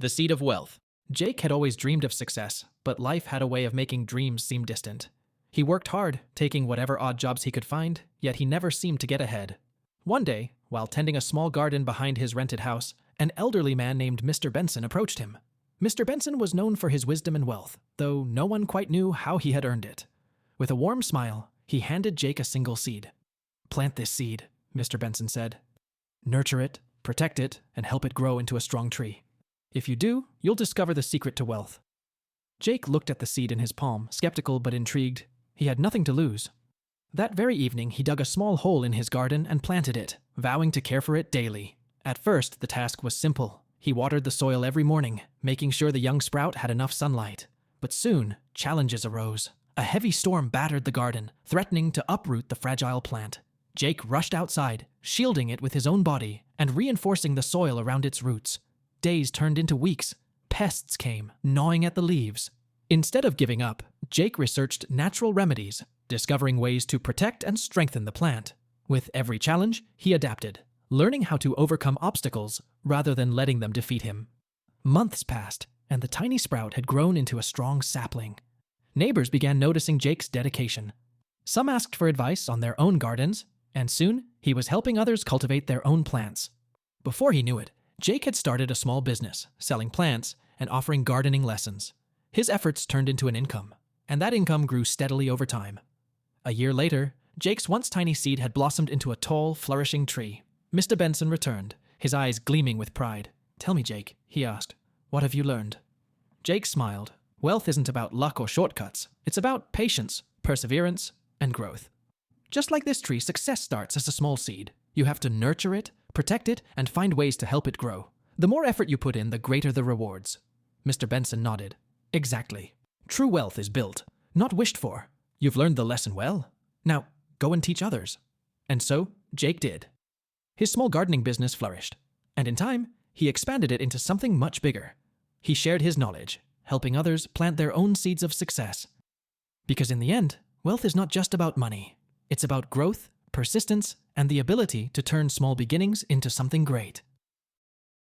The Seed of Wealth. Jake had always dreamed of success, but life had a way of making dreams seem distant. He worked hard, taking whatever odd jobs he could find, yet he never seemed to get ahead. One day, while tending a small garden behind his rented house, an elderly man named Mr. Benson approached him. Mr. Benson was known for his wisdom and wealth, though no one quite knew how he had earned it. With a warm smile, he handed Jake a single seed. "Plant this seed," Mr. Benson said. "Nurture it, protect it, and help it grow into a strong tree. If you do, you'll discover the secret to wealth." Jake looked at the seed in his palm, skeptical but intrigued. He had nothing to lose. That very evening, he dug a small hole in his garden and planted it, vowing to care for it daily. At first, the task was simple. He watered the soil every morning, making sure the young sprout had enough sunlight. But soon, challenges arose. A heavy storm battered the garden, threatening to uproot the fragile plant. Jake rushed outside, shielding it with his own body and reinforcing the soil around its roots. Days turned into weeks. Pests came, gnawing at the leaves. Instead of giving up, Jake researched natural remedies, discovering ways to protect and strengthen the plant. With every challenge, he adapted, learning how to overcome obstacles rather than letting them defeat him. Months passed, and the tiny sprout had grown into a strong sapling. Neighbors began noticing Jake's dedication. Some asked for advice on their own gardens, and soon he was helping others cultivate their own plants. Before he knew it, Jake had started a small business, selling plants and offering gardening lessons. His efforts turned into an income, and that income grew steadily over time. A year later, Jake's once tiny seed had blossomed into a tall, flourishing tree. Mr. Benson returned, his eyes gleaming with pride. "Tell me, Jake," he asked, "what have you learned?" Jake smiled. Wealth isn't about luck or shortcuts. It's about patience, perseverance, and growth. Just like this tree, success starts as a small seed. You have to nurture it, protect it, and find ways to help it grow. The more effort you put in, the greater the rewards. Mr. Benson nodded. Exactly. True wealth is built, not wished for. You've learned the lesson well. Now, go and teach others. And so, Jake did. His small gardening business flourished, and in time, he expanded it into something much bigger. He shared his knowledge, helping others plant their own seeds of success. Because in the end, wealth is not just about money. It's about growth, persistence, and the ability to turn small beginnings into something great.